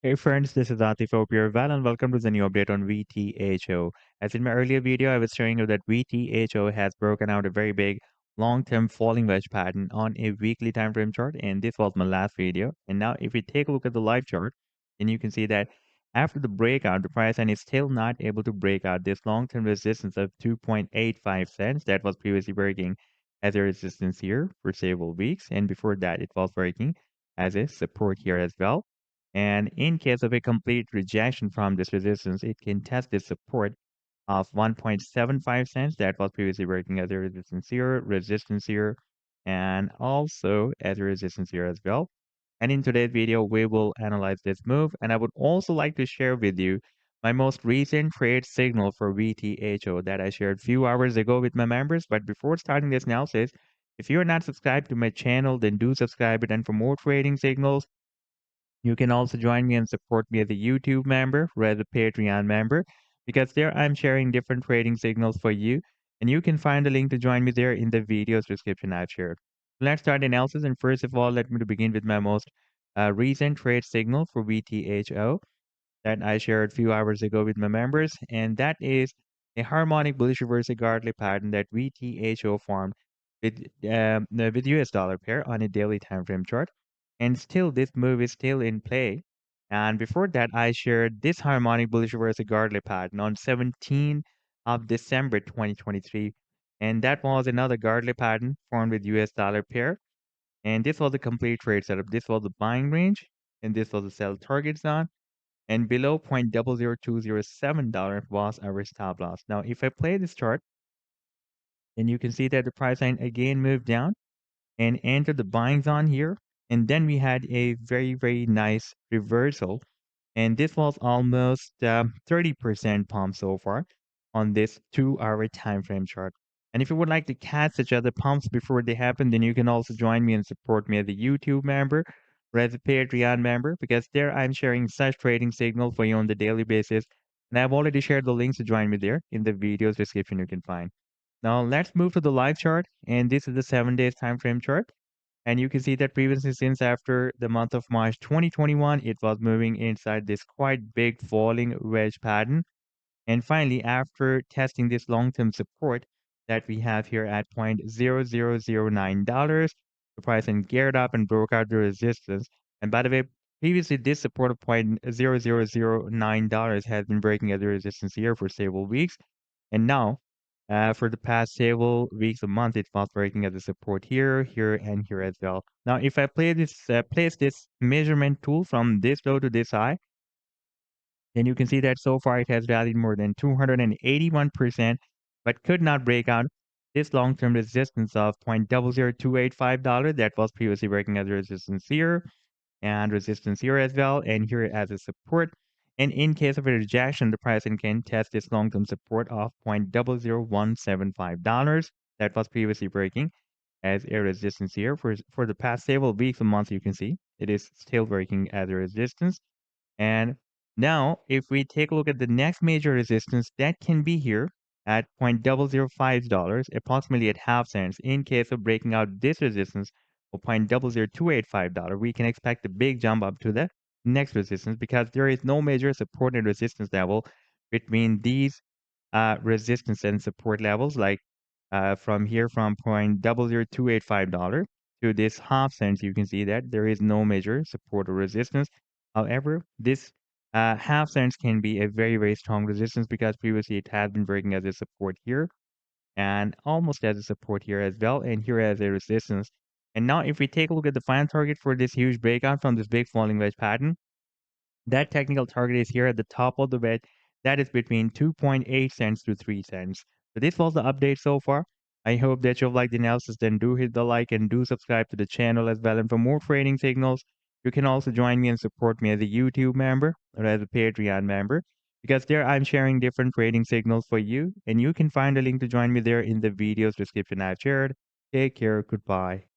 Hey friends, this is Atif. Hope you're well and welcome to the new update on VTHO. As in my earlier video, I was showing you that VTHO has broken out a very big long-term falling wedge pattern on a weekly time frame chart, and this was my last video. And now if we take a look at the live chart, then you can see that after the breakout, the price line is still not able to break out this long-term resistance of 2.85 cents that was previously breaking as a resistance here for several weeks, and before that it was breaking as a support here as well. And in case of a complete rejection from this resistance, it can test the support of 1.75 cents that was previously working as a resistance here, and also as a resistance here as well. And in today's video, we will analyze this move. And I would also like to share with you my most recent trade signal for VTHO that I shared a few hours ago with my members. But before starting this analysis, if you're not subscribed to my channel, then do subscribe it. And for more trading signals, you can also join me and support me as a YouTube member or as a Patreon member because there I'm sharing different trading signals for you. And you can find the link to join me there in the video's description I've shared. Let's start the analysis. And first of all, let me to begin with my most recent trade signal for VTHO that I shared a few hours ago with my members. And that is a harmonic bullish reversal godly pattern that VTHO formed with US dollar pair on a daily time frame chart. And still, this move is still in play. And before that, I shared this harmonic bullish reversal godly pattern on 17th of December 2023. And that was another godly pattern formed with US dollar pair. And this was a complete trade setup. This was the buying range, and this was the sell target zone. And below $0.00207 was our stop loss. Now, if I play this chart, then you can see that the price line again moved down and entered the buying zone here. And then we had a very, very nice reversal. And this was almost 30% pump so far on this 2-hour time frame chart. And if you would like to catch such other pumps before they happen, then you can also join me and support me as a YouTube member or as a Patreon member because there I'm sharing such trading signal for you on the daily basis. And I've already shared the links to join me there in the video's description you can find. Now let's move to the live chart, and this is the 7 days time frame chart. And you can see that previously since after the month of March 2021, it was moving inside this quite big falling wedge pattern. And finally, after testing this long-term support that we have here at $0.0009, the price then geared up and broke out the resistance. And by the way, previously this support of $0.0009 has been breaking as a resistance here for several weeks. And now, for the past several weeks, a month, it was breaking as a support here, here, and here as well. Now, if I place this measurement tool from this low to this high, then you can see that so far it has rallied more than 281%, but could not break out this long-term resistance of $0.00285 that was previously breaking as a resistance here and resistance here as well, and here as a support. And in case of a rejection, the price can test this long-term support of $0.00175 that was previously breaking as a resistance here for the past several weeks and months. You can see it is still breaking as a resistance. And now, if we take a look at the next major resistance, that can be here at $0.005, approximately at half cents. In case of breaking out this resistance of $0.00285, we can expect a big jump up to the next resistance because there is no major support and resistance level between these resistance and support levels, like from here from $0.00285 to this half cents. You can see that there is no major support or resistance. However, this half cents can be a very, very strong resistance because previously it has been breaking as a support here and almost as a support here as well, and here as a resistance. And now if we take a look at the final target for this huge breakout from this big falling wedge pattern, that technical target is here at the top of the wedge. That is between 2.8 cents to 3 cents. So this was the update so far. I hope that you've liked the analysis. Then do hit the like and do subscribe to the channel as well. And for more trading signals, you can also join me and support me as a YouTube member or as a Patreon member because there I'm sharing different trading signals for you. And you can find a link to join me there in the video's description I've shared. Take care. Goodbye.